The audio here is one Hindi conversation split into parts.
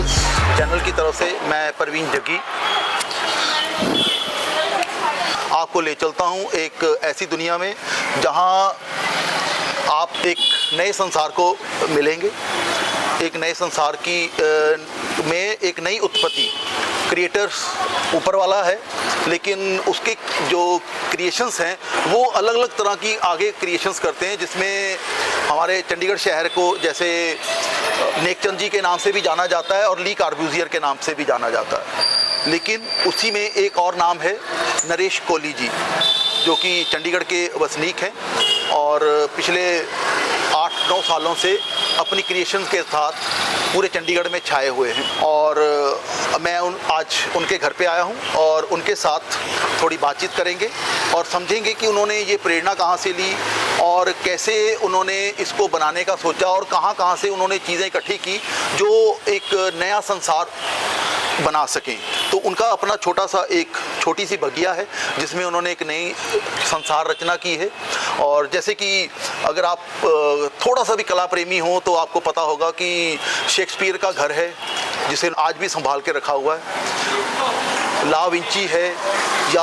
ट्रैवल्स चैनल की तरफ से मैं परवीन जग्गी आपको ले चलता हूं एक ऐसी दुनिया में जहां आप एक नए संसार को मिलेंगे। एक नए संसार की में एक नई उत्पत्ति, क्रिएटर्स ऊपर वाला है, लेकिन उसके जो क्रिएशंस हैं वो अलग अलग तरह की आगे क्रिएशंस करते हैं, जिसमें हमारे चंडीगढ़ शहर को जैसे नेकचंद जी के नाम से भी जाना जाता है और ली कार्ब्यूजियर के नाम से भी जाना जाता है। लेकिन उसी में एक और नाम है नरेश कोहली जी, जो कि चंडीगढ़ के वसनीक हैं और पिछले 8-9 सालों से अपनी क्रिएशन के साथ पूरे चंडीगढ़ में छाए हुए हैं। और मैं आज उनके घर पे आया हूं और उनके साथ थोड़ी बातचीत करेंगे और समझेंगे कि उन्होंने ये प्रेरणा कहाँ से ली और कैसे उन्होंने इसको बनाने का सोचा और कहाँ से उन्होंने चीज़ें इकट्ठी की जो एक नया संसार बना सकें। तो उनका अपना छोटी सी बगिया है जिसमें उन्होंने एक नई संसार रचना की है। और जैसे कि अगर आप थोड़ा सा भी कला प्रेमी हो तो आपको पता होगा कि शेक्सपियर का घर है जिसे आज भी संभाल के रखा हुआ है। ला विंची है या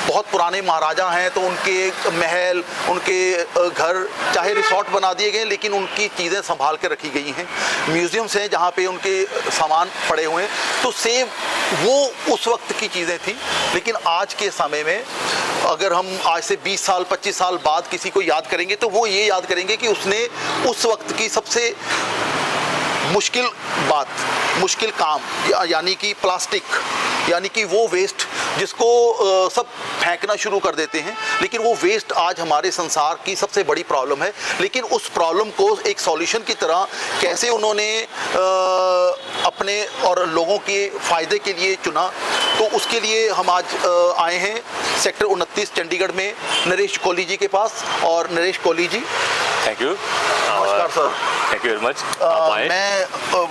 बहुत पुराने महाराजा हैं तो उनके महल, उनके घर चाहे रिसोर्ट बना दिए गए लेकिन उनकी चीज़ें संभाल के रखी गई हैं। म्यूज़ियम्स हैं जहाँ पे उनके सामान पड़े हुए हैं। तो सेम वो उस वक्त की चीज़ें थी, लेकिन आज के समय में अगर हम आज से 20 साल 25 साल बाद किसी को याद करेंगे तो वो ये याद करेंगे कि उसने उस वक्त की सबसे मुश्किल काम यानी कि प्लास्टिक, यानी कि वो वेस्ट जिसको सब फेंकना शुरू कर देते हैं, लेकिन वो वेस्ट आज हमारे संसार की सबसे बड़ी प्रॉब्लम है। लेकिन उस प्रॉब्लम को एक सॉल्यूशन की तरह कैसे उन्होंने अपने और लोगों के फ़ायदे के लिए चुना, तो उसके लिए हम आज आए हैं सेक्टर 29 चंडीगढ़ में नरेश कोहली जी के पास। और नरेश कोहली जी, थैंक यू। नमस्कार sir. Thank you very much. मैं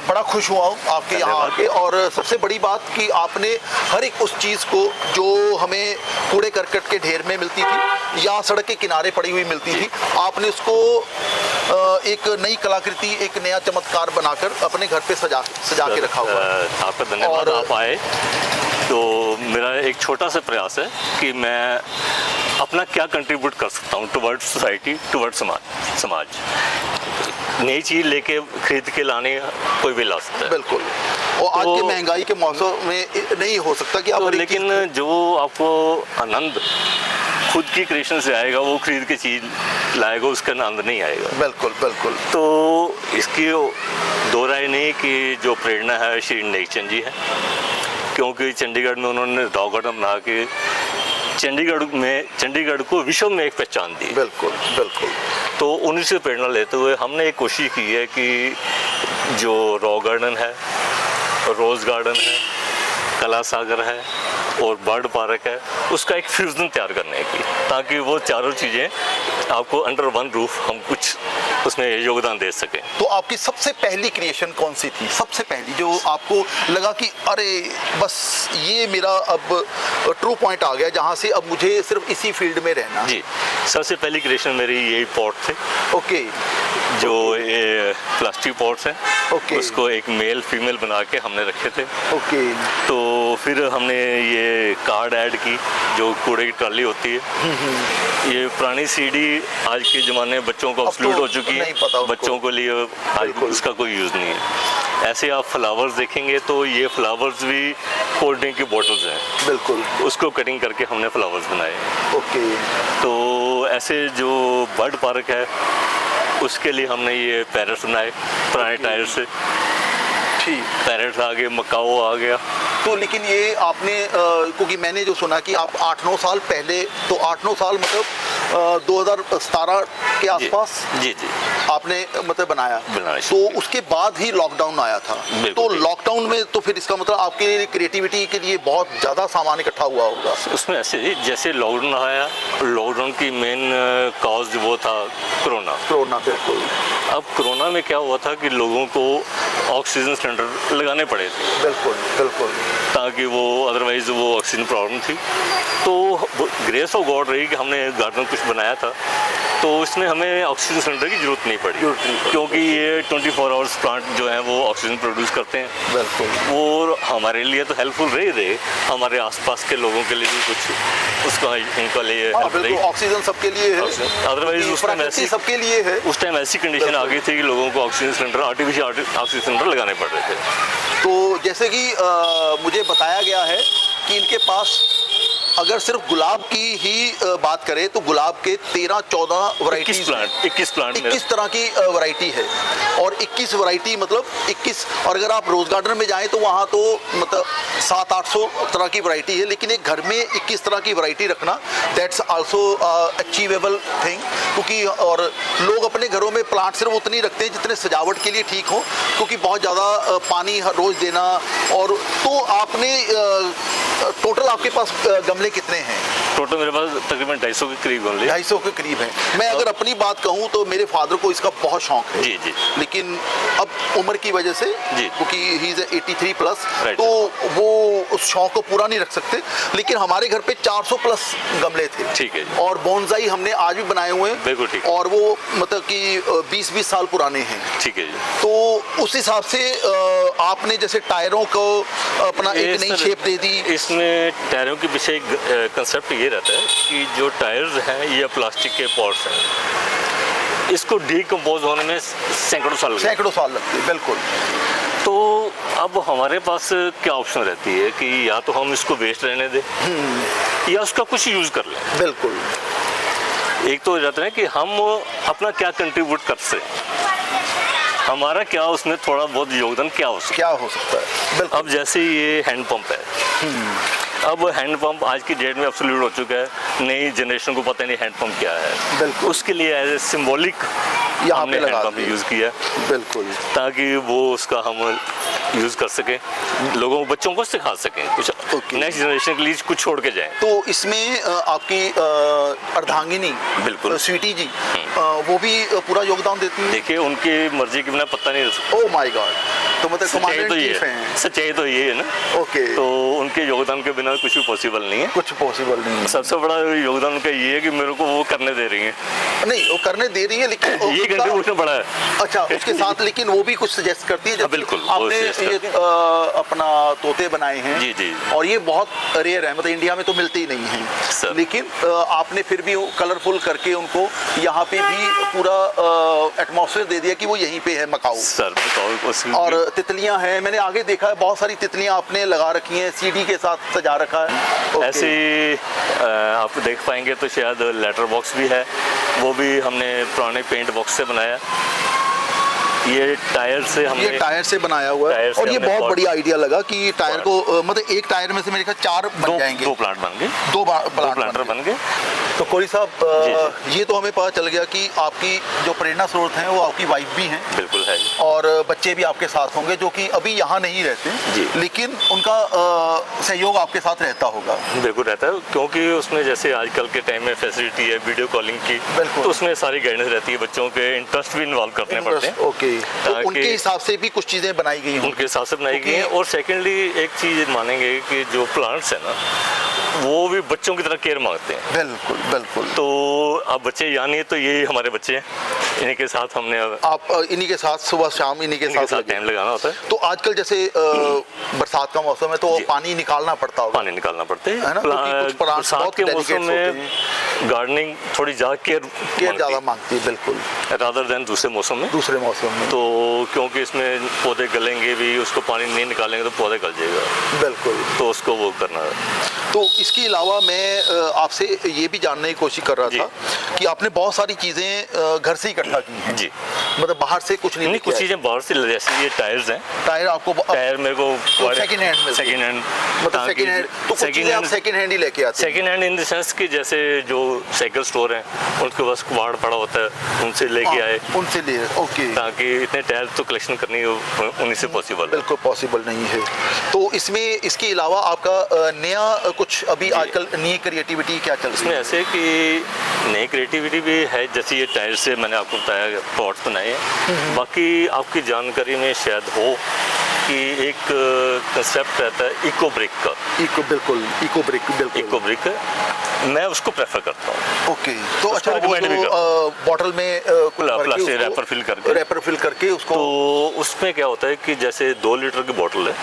बड़ा खुश हुआ हूँ आपके यहाँ आके, और सबसे बड़ी बात कि आपने हर एक उस चीज़ को जो हमें कूड़े करकट के ढेर में मिलती थी या सड़क के किनारे पड़ी हुई मिलती थी, आपने उसको एक नई कलाकृति, एक नया चमत्कार बनाकर अपने घर पे सजा के रखा हुआ है। आपका धन्यवाद। आप आए तो मेरा एक छोटा सा प्रयास है कि मैं अपना क्या कंट्रीब्यूट कर सकता हूँ टुवर्ड्स सोसाइटी, टुवर्ड्स समाज। नई चीज़ लेके खरीद के लाने कोई भी ला सकता है, बिल्कुल। और आज के महंगाई के मौसम में नहीं हो सकता कि आप तो, लेकिन जो आपको आनंद खुद की क्रिएशन से आएगा वो खरीद के चीज़ लाएगा, उसका आनंद नहीं आएगा। बिल्कुल बिल्कुल। तो इसकी दो राय नहीं कि जो प्रेरणा है श्री नेकचंद जी है, क्योंकि चंडीगढ़ में उन्होंने रॉक गार्डन बना के चंडीगढ़ को विश्व में एक पहचान दी। बिल्कुल बिल्कुल। तो उन्हीं से प्रेरणा लेते हुए हमने एक कोशिश की है कि जो रॉक गार्डन है, रोज़ गार्डन है, कला सागर है और बर्ड पार्क है, उसका एक फ्यूजन तैयार करने की, ताकि वो चारों चीज़ें आपको अंडर वन रूफ हम कुछ उसमें योगदान दे सकें। तो आपकी सबसे पहली क्रिएशन कौन सी थी, सबसे पहली जो आपको लगा कि अरे बस ये मेरा अब ट्रू पॉइंट आ गया जहाँ से अब मुझे सिर्फ इसी फील्ड में रहना? जी, सबसे पहली क्रिएशन मेरी यही पॉट थे। ओके। जो ये प्लास्टिक पॉट्स हैं, ओके। उसको एक मेल फीमेल बना के हमने रखे थे। ओके। तो फिर हमने ये कार्ड ऐड की जो कूड़े की ट्राली होती है। ये पुरानी सीडी आज के ज़माने में बच्चों को ऑब्सोल्यूट हो चुकी है, बच्चों को लिए आज उसका कोई यूज़ नहीं है। ऐसे आप फ्लावर्स देखेंगे तो ये फ्लावर्स भी कोल्ड ड्रिंक की बोतल्स हैं, बिल्कुल, उसको कटिंग करके हमने फ्लावर्स बनाए। ओके। तो ऐसे जो बर्ड पार्क है उसके लिए हमने ये पैरट्स बनाए पुराने टायर से। ठीक, पैरट्स आ गए, मकाओ आ गया। तो लेकिन ये आपने क्योंकि मैंने जो सुना कि आप 8-9 साल पहले, तो 8-9 साल मतलब 2017 के आसपास जी आपने मतलब बनाया। तो उसके बाद ही लॉकडाउन आया था। तो लॉकडाउन में तो फिर इसका मतलब आपके क्रिएटिविटी के लिए बहुत ज़्यादा सामान इकट्ठा हुआ होगा उसमें। ऐसे जैसे लॉकडाउन आया, लॉकडाउन की मेन कॉज वो था कोरोना। बिल्कुल। अब कोरोना में क्या हुआ था कि लोगों को ऑक्सीजन सिलेंडर लगाने पड़े थे। बिल्कुल बिल्कुल। ताकि वो अदरवाइज़ वो ऑक्सीजन प्रॉब्लम थी। तो ग्रेस ऑफ गॉड रही कि हमने गार्डन कुछ बनाया था तो इसमें हमें ऑक्सीजन सिलेंडर की ज़रूरत नहीं पड़ी, जरूरत नहीं पड़ी। क्योंकि ये 24 आवर्स प्लांट जो है वो ऑक्सीजन प्रोड्यूस करते हैं। बिल्कुल। और हमारे लिए तो हेल्पफुल रहे, हमारे आसपास के लोगों के लिए भी कुछ उसका इनका लिए हाँ, help रही। बिल्कुल, ऑक्सीजन सबके लिए है, अदरवाइज उस टाइम ऐसी सबके लिए है। उस टाइम ऐसी कंडीशन आ गई थी कि लोगों को oxygen cylinder, artificial oxygen cylinder लगाने पड़ रहे थे। तो जैसे कि मुझे बताया गया है कि इनके पास अगर सिर्फ गुलाब की ही बात करें तो गुलाब के 13-14 वैरायटी 21 प्लांट 21 तरह की वैरायटी है। और 21 वैरायटी मतलब 21, और अगर आप रोज़ गार्डन में जाएं तो वहाँ तो मतलब 700-800 तरह की वैरायटी है, लेकिन एक घर में 21 तरह की वैरायटी रखना दैट्स आल्सो अचीवेबल थिंग। क्योंकि और लोग अपने घरों में प्लांट सिर्फ उतने ही रखते हैं जितने सजावट के लिए ठीक हो, क्योंकि बहुत ज़्यादा पानी हर रोज़ देना। और तो आपने टोटल आपके पास गमले कितने हैं? टोटल मेरे पास तकरीबन 250 के करीब गमले। 250 के करीब हैं। मैं अगर अपनी बात कहूँ तो मेरे फादर को इसका बहुत शौक है। जी जी। लेकिन अब उम्र की वजह से, जी, क्योंकि ही इज 83 प्लस, Right. तो वो उस शौक को पूरा नहीं रख सकते। लेकिन हमारे घर पे 400 प्लस गमले थे। ठीक है जी। और बोनसाई हमने आज भी बनाए हुए हैं। बिल्कुल ठीक। और वो मतलब कि 20-20 साल पुराने हैं। ठीक है जी। तो उस हिसाब से आपने जैसे टायरों को अपना एक नई शेप दे दी। इसमें टायरों के पीछे एक कंसेप्ट ये रहता है कि जो टायर्स हैं ये प्लास्टिक के पॉट्स हैं, इसको डीकम्पोज होने में सैकड़ों साल लगते हैं। बिल्कुल। तो अब हमारे पास क्या ऑप्शन रहती है कि या तो हम इसको वेस्ट रहने दें या उसका कुछ यूज़ कर लें। बिल्कुल। एक तो रहता है कि हम अपना क्या कंट्रीब्यूट कर सकते, हमारा क्या उसमें थोड़ा बहुत योगदान क्या हो सकता है। बिल्कुल। अब जैसे ये हैंड पंप है, अब हैंड पंप आज की डेट में अब्सोल्यूट हो चुका है, नई जनरेशन को पता नहीं हैंड पंप क्या है। बिल्कुल। उसके लिए एज ए सिंबॉलिक हमने हैंड पंप यूज़ किया। बिल्कुल। ताकि वो उसका हम यूज़ कर सकें, लोगों बच्चों को सिखा सकें, कुछ नेक्स्ट जनरेशन के लिए कुछ छोड़ के जाएं। तो इसमें आपकी अर्धांगिनी, बिल्कुल, स्वीटी जी, वो भी पूरा योगदान देती है। देखिए उनकी मर्जी के बिना पता नहीं। Oh my God. तो मतलब सच्चाई तो ये है ना। ओके। तो उनके योगदान के बिना कुछ भी पॉसिबल नहीं है। कुछ पॉसिबल नहीं है। सबसे बड़ा योगदान उनका ये है कि मेरे को वो करने दे रही है। नहीं, वो करने दे रही है, लेकिन ये कंट्रीब्यूशन बड़ा है। अच्छा, उसके साथ लेकिन वो भी कुछ सजेस्ट करती है। बिल्कुल। आपने ये अपना तोते बनाए हैं। जी जी। और ये बहुत रेयर है, मतलब इंडिया में तो मिलते ही नहीं हैं। लेकिन आपने फिर भी कलरफुल करके उनको यहाँ पे भी पूरा एटमॉस्फेयर दे दिया कि वो यहीं पे है मकाऊ। सर और तितलियां हैं, मैंने आगे देखा है बहुत सारी तितलियां आपने लगा रखी हैं, सीडी के साथ सजा रखा है। ऐसे आप देख पाएंगे तो शायद लेटर बॉक्स भी है, वो भी हमने पुराने पेंट बॉक्स से बनाया। ये टायर से हमने, ये टायर से बनाया हुआ है। और ये बहुत बढ़िया आइडिया लगा कि टायर को मतलब एक टायर में से मेरे ख्याल 4 बन जाएंगे। 2 प्लांट बन गए, 2 प्लांटर बन गए। तो कोरी साहब, ये तो हमें पता चल गया कि आपकी जो प्रेरणा स्रोत हैं वो आपकी वाइफ भी हैं। बिल्कुल है। और बच्चे भी आपके साथ होंगे जो कि अभी यहाँ नहीं रहते जी, लेकिन उनका सहयोग आपके साथ रहता होगा। बिल्कुल रहता है, क्योंकि उसमें जैसे आजकल के टाइम में फैसिलिटी है वीडियो कॉलिंग की, तो उसमें सारी गाइडेंस रहती है, बच्चों के इंटरेस्ट भी इन्वॉल्व करने पड़ते हैं। ओके। तो उनके हिसाब से भी कुछ चीज़ें बनाई गई हैं। उनके हिसाब से बनाई गई हैं। और सेकेंडली एक चीज़ मानेंगे कि जो प्लांट्स है ना वो भी बच्चों की तरह केयर मांगते हैं। बिल्कुल बिल्कुल। तो अब बच्चे यहाँ नहीं है तो ये हमारे बच्चे हैं, इन्हीं के साथ हमने आप इन्हीं के साथ सुबह शाम इन्हीं के साथ टाइम लगाना होता है। तो आजकल जैसे बरसात का मौसम है तो पानी निकालना पड़ता होगा। पानी निकालना पड़ता है ना, बरसात के मौसम में गार्डनिंग थोड़ी ज़्यादा केयर ज़्यादा मांगती है। बिल्कुल। रादर देन दूसरे मौसम में। तो क्योंकि इसमें पौधे गलेंगे भी, उसको पानी नहीं निकालेंगे तो पौधे गल जाएगा। बिल्कुल। तो उसको वो करना है। तो इसके अलावा मैं आपसे ये भी जानने की कोशिश कर रहा था कि आपने बहुत सारी चीज़ें घर से इकट्ठा की हैं। जी। मतलब बाहर से कुछ नहीं, कुछ चीज़ें बाहर से, जैसे ये टायर्स हैं। टायर आपको टायर मेरे को सेकंड हैंड मतलब सेकंड हैंड ही लेके आते हैं। Second hand in the sense कि जैसे जो साइकिल स्टोर हैं उनके पास कबाड़ पड़ा होता है, उनसे लेके आए, उनसे ले। ओके। ताकि इतने टायर तो कलेक्शन करनी उन्हीं से पॉसिबल, बिल्कुल पॉसिबल नहीं है। तो इसमें इसके अलावा आपका नया कुछ अभी आजकल नई क्रिएटिविटी क्या चल रही है? इसमें ऐसे कि नई क्रिएटिविटी भी है, जैसे ये टायर से मैंने आपको बताया पॉट्स बनाए हैं। बाकी आपकी जानकारी में शायद हो कि एक कंसेप्ट रहता है इको ब्रिक का। इको ब्रिक बिल्कुल। इको ब्रिक मैं उसको प्रेफर करता हूँ। ओके, तो अच्छा वो बॉटल में प्लास्टिक रैपर फिल करके उसको, तो उसमें क्या होता है कि जैसे 2 लीटर की बोतल है,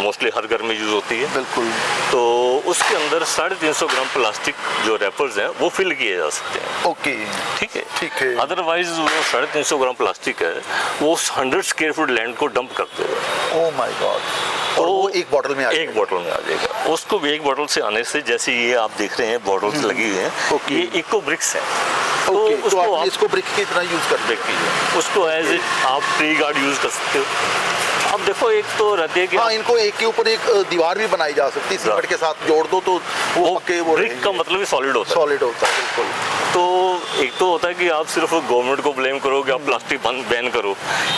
मोस्टली हर घर में यूज होती है, बिल्कुल, तो उसके अंदर 350 ग्राम प्लास्टिक जो रैपर्स हैं वो फिल किए जा सकते हैं। ओके, ठीक है, ठीक है। अदरवाइज वो 350 ग्राम प्लास्टिक है वो 100 स्क्वायर फुट लैंड को डंप करते हैं। Oh my God. तो वो एक बोतल में आ जाएगा। एक बोतल में आ जाएगा। उसको भी एक बोतल से आने से, जैसे ये आप देख रहे हैं बोतल्स लगी हुई हैं, ये इको ब्रिक्स हैं। तो उसको आप इसको ब्रिक की तरह यूज कर सकते हैं। उसको एज आप ट्री गार्ड यूज कर सकते हो। अब देखो, एक तो रहती है कि हाँ, इनको एक के ऊपर एक दीवार भी बनाई जा सकती है, सीमेंट के साथ जोड़ दो तो वो ब्रिक का मतलब सॉलिड होता है। सॉलिड होता है, बिल्कुल। तो एक तो होता है कि आप सिर्फ गवर्नमेंट को ब्लेम करो कि आप प्लास्टिक बैन करो,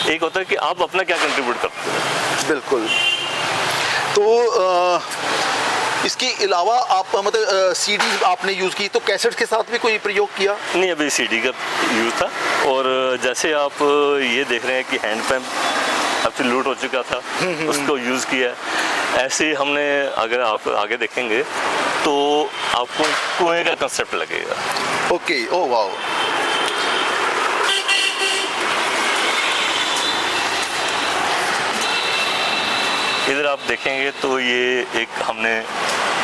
एक होता है कि आप अपना क्या कंट्रीब्यूट करते हो। बिल्कुल। तो इसके अलावा आप मतलब सीडी आपने यूज़ की, तो कैसेट के साथ भी कोई प्रयोग किया? नहीं, अभी सीडी का यूज़ था। और जैसे आप ये देख रहे हैं कि हैंड पंप अब तो लूट हो चुका था, उसको यूज़ किया। ऐसे ही हमने, अगर आप आगे देखेंगे तो आपको कुएं का कंसेप्ट लगेगा। Okay, oh wow. इधर आप देखेंगे तो ये एक हमने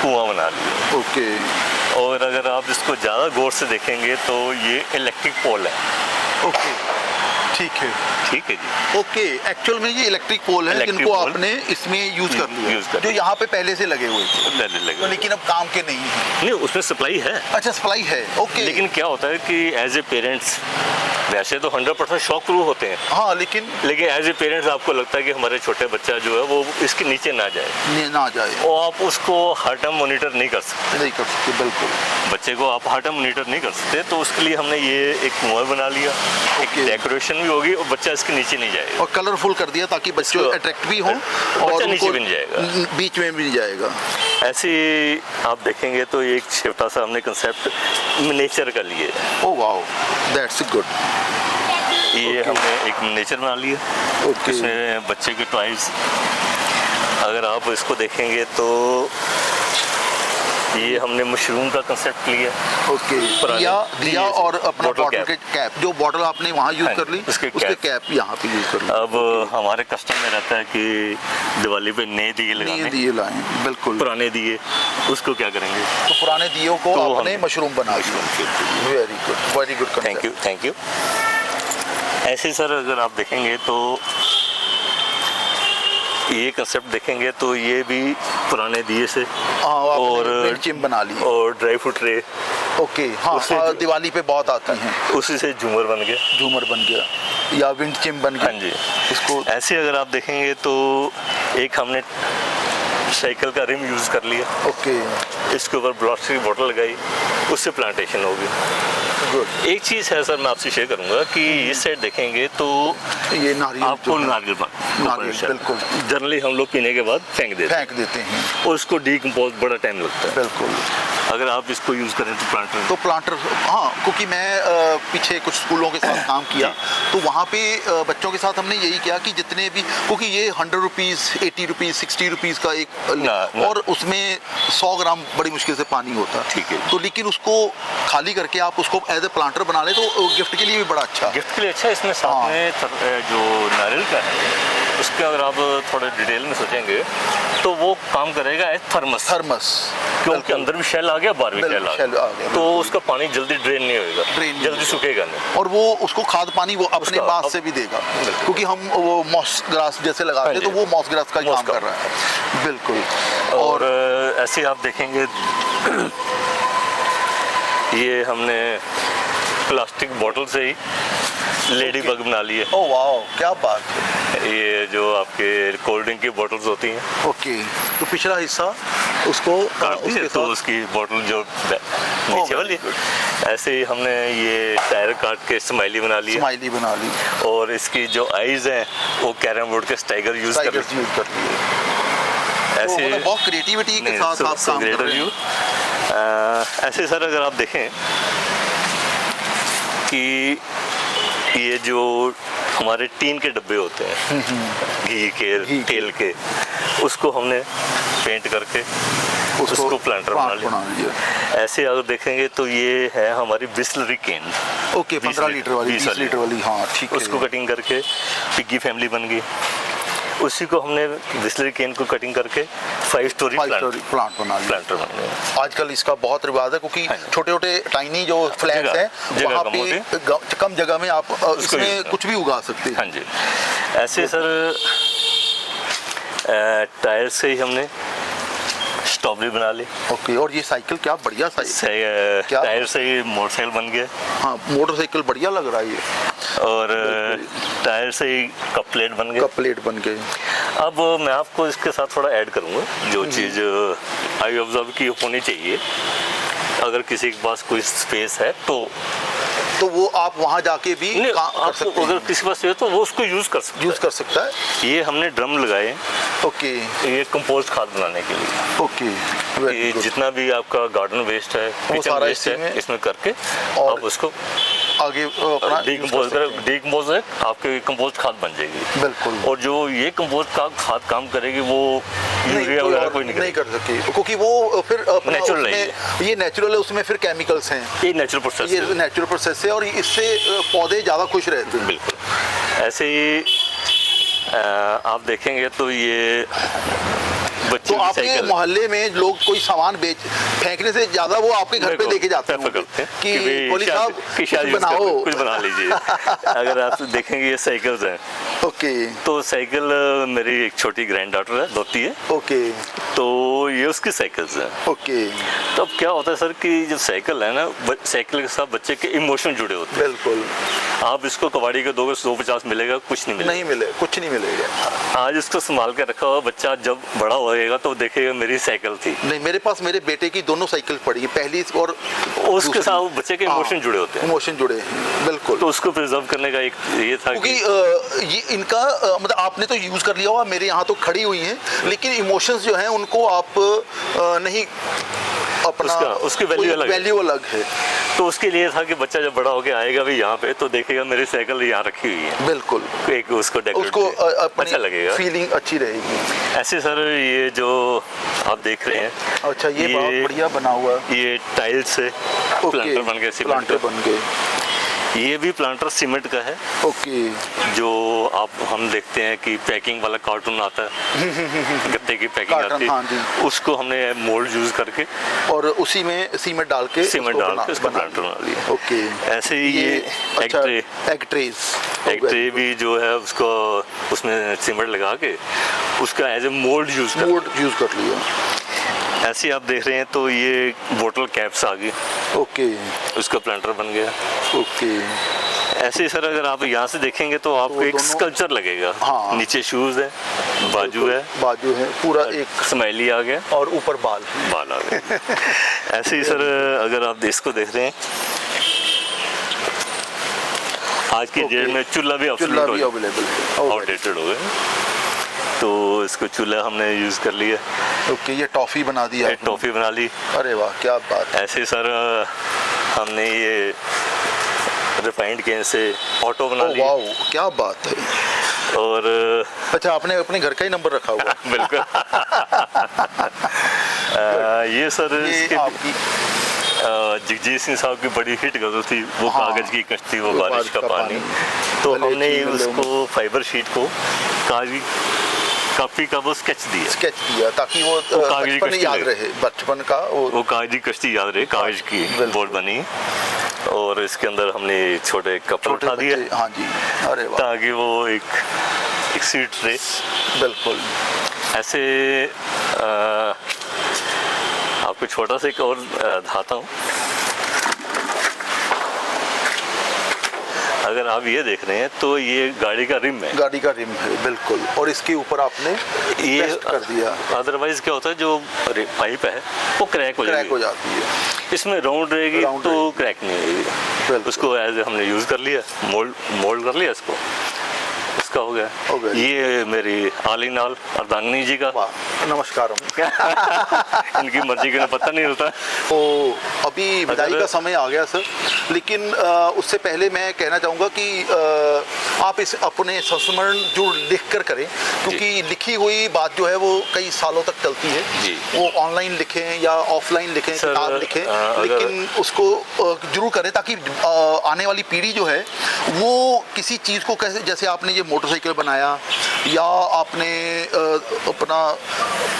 कुआं बना लिया। ओके। और अगर आप इसको ज़्यादा गौर से देखेंगे तो ये इलेक्ट्रिक पोल है। ओके, ठीक है, ठीक है जी। ओके, एक्चुअल में ये इलेक्ट्रिक पोल है जिनको आपने इसमें यूज कर लिया, जो यहाँ पे पहले से लगे हुए थे, तो लेकिन अब काम के नहीं है। नहीं, उसमें सप्लाई है। अच्छा, सप्लाई है, ओके। लेकिन क्या होता है कि एज ए पेरेंट्स वैसे तो 100% शॉक प्रूफ होते हैं, हाँ, लेकिन एज ए पेरेंट्स आपको लगता है कि हमारे छोटे बच्चा जो है वो इसके नीचे ना जाए, और आप उसको हर टाइम मॉनिटर नहीं कर सकते। बिल्कुल, बच्चे को आप हर टाइम मॉनिटर नहीं कर सकते, तो उसके लिए हमने ये एक कुआं बना लिया, एक डेकोरेशन भी होगी और बच्चा इसके नीचे नहीं जाएगा, और कलरफुल कर दिया ताकि बच्चे अट्रैक्ट भी हों और नीचे भी नहीं जाएगा, बीच में भी नहीं जाएगा। ऐसे आप देखेंगे तो एक छोटा सा हमने कंसेप्ट नेचर का लिए। Oh wow, that's good. ये हमने एक नेचर बना लिया, इसमें बच्चे के टॉयज, अगर आप इसको देखेंगे तो ये हमने मशरूम का कंसेप्ट लिया। ओके, दिया और अपना बॉटल के कैप, जो बॉटल आपने वहाँ यूज कर ली, उसके कैप यहाँ पे यूज कर ली। अब हमारे कस्टम में रहता है कि दिवाली पे नए दिए लाएं, बिल्कुल। पुराने दिए उसको क्या करेंगे, तो पुराने दियों को आपने मशरूम बना दिया। Very good, thank you. ऐसे सर अगर आप देखेंगे तो ये कंसेप्ट देखेंगे तो ये भी पुराने दिए से, और चिम बना ली, और ड्राई फ्रूट ट्रे। ओके, हाँ, दिवाली पे बहुत आती हैं, उसी से झूमर बन गया या विंड चिम बन गया। हाँ जी, इसको ऐसे अगर आप देखेंगे तो एक हमने साइकिल का रिम यूज कर लिया। ओके, इसके ऊपर प्लास्टिक की बोतल लगाई, उससे प्लांटेशन होगी। गुड। एक चीज़ है सर, मैं आपसे शेयर करूंगा कि इस साइड देखेंगे तो ये नारियल, आपको नारियल बिल्कुल जनरली हम लोग पीने के बाद फेंक देते हैं, और उसको डीकम्पोज बड़ा टाइम लगता है। बिल्कुल, अगर आप इसको यूज़ करें तो प्लांटर, हाँ, क्योंकि मैं पीछे कुछ स्कूलों के साथ काम किया, तो वहाँ पे बच्चों के साथ हमने यही किया कि जितने भी, क्योंकि ये 100 रुपीज़, 80 रुपीज़, 60 रुपीज़ का एक और उसमें 100 ग्राम बड़ी मुश्किल से पानी होता है, ठीक है, तो लेकिन उसको खाली करके आप उसको एज ए प्लांटर बना ले तो गिफ्ट के लिए भी बड़ा अच्छा, इसमें साथ में जो नारियल का है उसके अगर आप थोड़े डिटेल में सोचेंगे तो वो काम करेगा एज थर्मस, क्योंकि अंदर भी शेल आ गया, बाहर भी शेल आ गया, तो उसका पानी जल्दी ड्रेन नहीं होगा, जल्दी सूखेगा नहीं, और वो उसको खाद पानी वो अपने बास से भी देगा, क्योंकि हम वो मॉस ग्रास जैसे लगाते हैं तो वो मॉस ग्रास का काम कर रहा है। बिल्कुल। और ऐसे आप देखेंगे ये हमने प्लास्टिक बोतल से ही लेडी बग बना ली है। ओह वाओ, क्या बात है। ये जो आपके कोल्ड ड्रिंक की बोतल्स होती हैं, ओके, तो पिछला हिस्सा उसको काट दिया तो उसकी बोतल जो नीचे वाली, ऐसे ही हमने ये टायर काट के स्माइली बना ली, और इसकी जो आईज हैं वो कैरम बोर्ड के स्टाइगर यूज कर लिए। ऐसे बहुत क्रिएटिविटी के साथ आप काम कर रहे हैं। ऐसे सर अगर आप देखें कि ये जो हमारे टीन के डब्बे होते हैं घी के तेल के, उसको हमने पेंट करके उसको प्लांटर बना लिया। ऐसे अगर देखेंगे तो ये है हमारी बिस्लरी केन। ओके, 15 लीटर वाली, 20 लीटर वाली, हाँ ठीक है। उसको कटिंग करके पिग्गी फैमिली बन गई। उसी को हमने बिस्लरी केन को कटिंग करके 5 स्टोरी प्लांट बना लिया। प्लांटर बन गया। आजकल इसका बहुत रिवाज है, क्योंकि छोटे छोटे टाइनी जो फ्लैट्स हैं वहाँ पे कम जगह में आप इसमें कुछ भी उगा सकते हैं। हाँ जी। ऐसे सर टायर से ही हमने स्ट्रॉबेरी बना ली। ओके, और ये साइकिल क्या बढ़िया साइकिल, क्या टायर से ही मोटरसाइकिल बन गया। हाँ, मोटरसाइकिल बढ़िया लग रहा है ये। और टायर से ही कप प्लेट बन गए। कप प्लेट बन गए। अब मैं आपको इसके साथ थोड़ा ऐड करूँगा, जो चीज़ आई ऑब्जर्व की होनी चाहिए। अगर किसी के पास कोई स्पेस है तो वो आप वहाँ जाके भी कर सकते हैं। अगर किसी पास है तो वो उसको यूज़ कर सकता है। ये हमने ड्रम लगाए। ओके, ये कंपोस्ट खाद बनाने के लिए। ओके, ये जितना भी आपका गार्डन वेस्ट है, किचन वेस्ट है, इसमें करके आप उसको आगे अपना डिकम्पोज है, आपके कंपोस्ट खाद बन जाएगी। बिल्कुल। और जो ये कंपोस्ट खाद काम करेगी वो यूरिया वगैरह कोई नहीं कर सके, क्योंकि वो फिर नेचुरल है। ये नेचुरल है, उसमें फिर केमिकल्स हैं। ये नेचुरल प्रोसेस है और इससे पौधे ज़्यादा खुश रहते हैं। बिल्कुल। ऐसे ही आप देखेंगे तो ये तो आपके मोहल्ले में लोग कोई सामान फेंकने से ज्यादा वो आपके घर पे लेके जाते हैं कि कोली साहब कुछ बना लीजिए। अगर आप देखेंगे ये साइकिल्स हैं। ओके, तो साइकिल मेरी एक छोटी ग्रैंड डॉटर है, दोती है। ओके, तो ये उसकी साइकिल्स हैं। ओके। तो अब क्या होता है सर कि जब साइकिल है ना, साइकिल के साथ बच्चे के इमोशन जुड़े होते हैं। बिल्कुल। आप इसको कबाड़ी के दोगे 150 मिलेगा, कुछ नहीं मिलेगा। कुछ नहीं मिलेगा। आज इसको संभाल के रखा हुआ बच्चा जब बड़ा होएगा तो देखेगा मेरी साइकिल थी। नहीं, मेरे पास मेरे बेटे की दोनों साइकिल पड़ी है, पहली और उसके साथ बच्चे के इमोशन जुड़े होते हैं। इमोशन जुड़े हैं, बिल्कुल। तो उसको प्रिजर्व करने का एक ये था क्योंकि ये इनका मतलब आपने तो यूज कर लिया होगा, मेरे यहाँ तो खड़ी हुई हैं, लेकिन इमोशंस जो हैं उनको आप नहीं अपना उसकी वैल्यू अलग है। तो उसके लिए था कि बच्चा जब बड़ा होके आएगा भी यहाँ पे तो देखेगा मेरी साइकिल यहाँ रखी हुई है। बिल्कुल। एक उसको अच्छा लगेगा, फीलिंग अच्छी रहेगी। ऐसे सर ये जो आप देख रहे हैं, अच्छा, ये बहुत बढ़िया बना हुआ है। ये टाइल से प्लांटर बन गए, प्लांटर बन गए। ये भी प्लांटर सीमेंट का है। ओके। जो हम देखते हैं कि पैकिंग वाला कार्टून आता है, गत्ते की पैकिंग आती है, हाँ, उसको हमने मोल्ड यूज करके और उसी में सीमेंट डाल के इसको प्लांटर बना लिया। ओके। ऐसे ही ये एग ट्रे भी जो है उसको उसमें सीमेंट लगा के उसका एज ए मोल्ड यूज कर लिया। ऐसे आप देख रहे हैं तो ये बोतल कैप्स आ गई। ओके। उसका प्लांटर बन गया। ओके। ऐसे सर अगर आप यहाँ से देखेंगे तो आपको एक स्कल्पचर लगेगा। हाँ। नीचे शूज है, बाजू है, पूरा एक स्माइली आ गया और ऊपर बाल आ गए। ऐसे ही सर अगर आप इसको देख रहे हैं, आज की डेट में चूल्हा भी अवेलेबल है, आउटडेटेड हो गए, तो इसको चूल्हा हमने यूज कर लिया। ओके। ये टॉफी बना दी है, टॉफी बना ली। अरे वाह, क्या बात। ऐसे सर हमने ये रिफाइंड केन से ऑटो बना लिया। वाह, क्या बात है। और अच्छा, आपने अपने घर का ही नंबर रखा हुआ। बिल्कुल। ये सर आपकी जगजीत सिंह साहब की बड़ी हिट गजल थी, वो हाँ, कागज की कश्ती वो बारिश का पानी। तो हमने उसको फाइबर शीट को काफी का वो स्केच दिया ताकि वो बचपन याद रहे, बचपन का वो कागज की कश्ती याद रहे, कागज की बोर्ड बनी। और इसके अंदर हमने छोटे कपड़े उठा दिए। हाँ जी, अरे वाह, ताकि वो एक सीट रहे। बिल्कुल। ऐसे आपको छोटा सा एक और दिखाता हूँ। अगर आप ये देख रहे हैं तो ये गाड़ी का रिम है। बिल्कुल। और इसके ऊपर आपने ये कर दिया। अदरवाइज क्या होता है, जो पाइप है वो क्रैक हो जाती है। इसमें राउंड रहेगी तो क्रैक नहीं होगी। उसको एज हमने यूज कर लिया, मोल्ड कर लिया इसको का हो गया। ये मेरी आलिन आल अर्धांगिनी जी का। नमस्कार। इनकी मर्जी का पता नहीं होता। तो अभी विदाई का समय आ गया सर, लेकिन उससे पहले मैं कहना चाहूँगा कि आप इस अपने संस्मरण जो लिख कर करें, क्योंकि लिखी हुई बात जो है वो कई सालों तक चलती है। वो ऑनलाइन लिखें या ऑफलाइन लिखें, किताब लिखें, लेकिन उसको जरूर करें ताकि आने वाली पीढ़ी जो है वो किसी चीज़ को कैसे, जैसे आपने ये मोटरसाइकिल बनाया या आपने अपना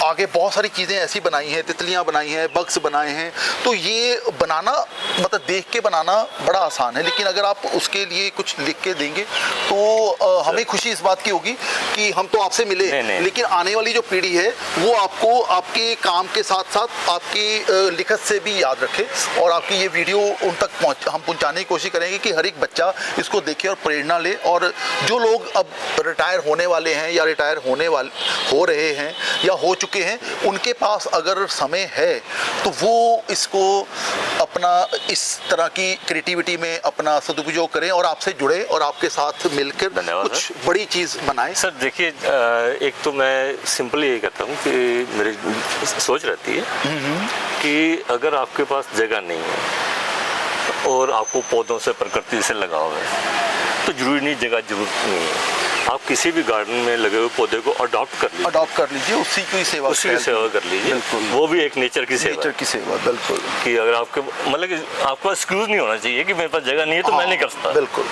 आगे बहुत सारी चीज़ें ऐसी बनाई हैं, तितलियां बनाई हैं, बग्स बनाए हैं, तो ये बनाना मतलब देख के बनाना बड़ा आसान है, लेकिन अगर आप उसके लिए कुछ लिख के देंगे तो हमें खुशी इस बात की होगी कि हम तो आपसे मिले, लेकिन आने वाली जो पीढ़ी है वो आपको आपके काम के साथ साथ आपकी लिखत से भी याद रखे, और आपकी ये वीडियो उन तक हम पहुंचाने की कोशिश करेंगे कि हर एक बच्चा इसको देखे और प्रेरणा ले। और जो लोग अब रिटायर होने वाले हैं या रिटायर हो रहे हैं या हो चुके हैं, उनके पास अगर समय है तो वो इसको अपना इस तरह की क्रिएटिविटी में अपना सदुपयोग करें और आपसे जुड़े और आपके साथ मिलकर कुछ बड़ी चीज़ बनाएं। सर देखिए, एक तो मैं सिंपली ये कहता हूँ कि मेरी सोच रहती है कि अगर आपके पास जगह नहीं है और आपको पौधों से प्रकृति से लगाव है तो जरूरी नहीं, जगह जरूरत नहीं है, आप किसी भी गार्डन में लगे हुए पौधे को अडॉप्ट कर लीजिए, उसी की सेवा कर लीजिए। वो भी एक नेचर की सेवा। बिल्कुल, कि अगर आपके मतलब कि आपके पास एक्सक्यूज नहीं होना चाहिए कि मेरे पास जगह नहीं है तो मैं नहीं कर सकता। बिल्कुल,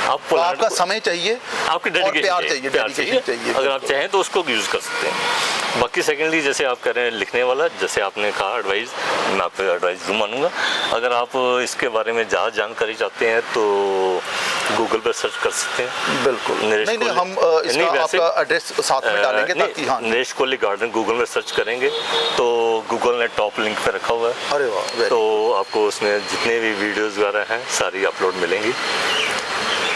आपका समय चाहिए, आपकी डेडिकेशन चाहिए। अगर आप चाहें तो उसको यूज़ कर सकते हैं। बाकी सेकेंडली जैसे आप कह रहे हैं लिखने वाला, जैसे आपने कहा एडवाइस, मैं आपको एडवाइस जरूर मानूंगा। अगर आप इसके बारे में ज़्यादा जानकारी चाहते हैं तो गूगल पर सर्च कर सकते हैं। बिल्कुल, नहीं हम इसका आपका एड्रेस साथ में डालेंगे ताकि नरेश कोहली गार्डन गूगल में सर्च करेंगे तो गूगल ने टॉप लिंक पे रखा हुआ है। अरे वाह, तो आपको उसमें जितने भी वीडियोस वगैरह हैं सारी अपलोड मिलेंगी।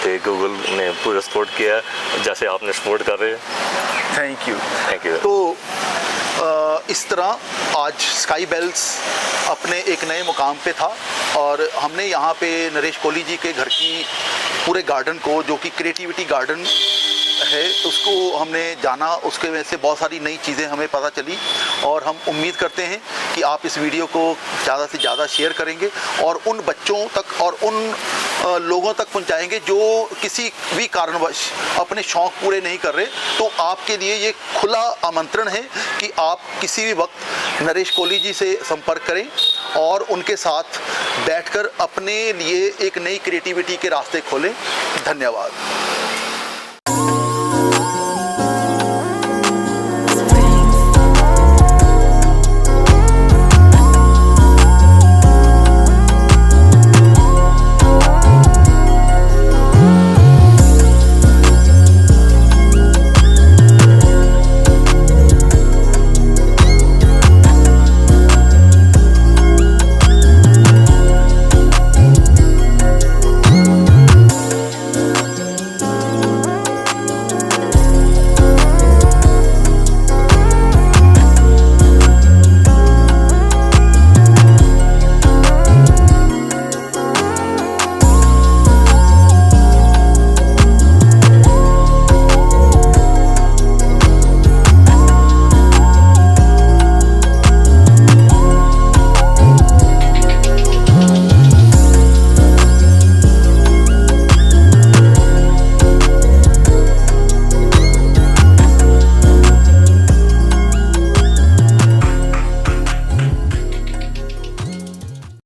तो गूगल ने पूरा सपोर्ट किया जैसे आपने सपोर्ट कर रहे हैं। Thank you. तो इस तरह आज स्काई बेल्स अपने एक नए मुकाम पे था और हमने यहाँ पे नरेश कोहली जी के घर की पूरे गार्डन को, जो कि क्रिएटिविटी गार्डन है, उसको हमने जाना, उसके वजह से बहुत सारी नई चीज़ें हमें पता चली और हम उम्मीद करते हैं कि आप इस वीडियो को ज़्यादा से ज़्यादा शेयर करेंगे और उन बच्चों तक और उन लोगों तक पहुंचाएंगे जो किसी भी कारणवश अपने शौक़ पूरे नहीं कर रहे। तो आपके लिए ये खुला आमंत्रण है कि आप किसी भी वक्त नरेश कोहली जी से संपर्क करें और उनके साथ बैठकर अपने लिए एक नई क्रिएटिविटी के रास्ते खोलें। धन्यवाद।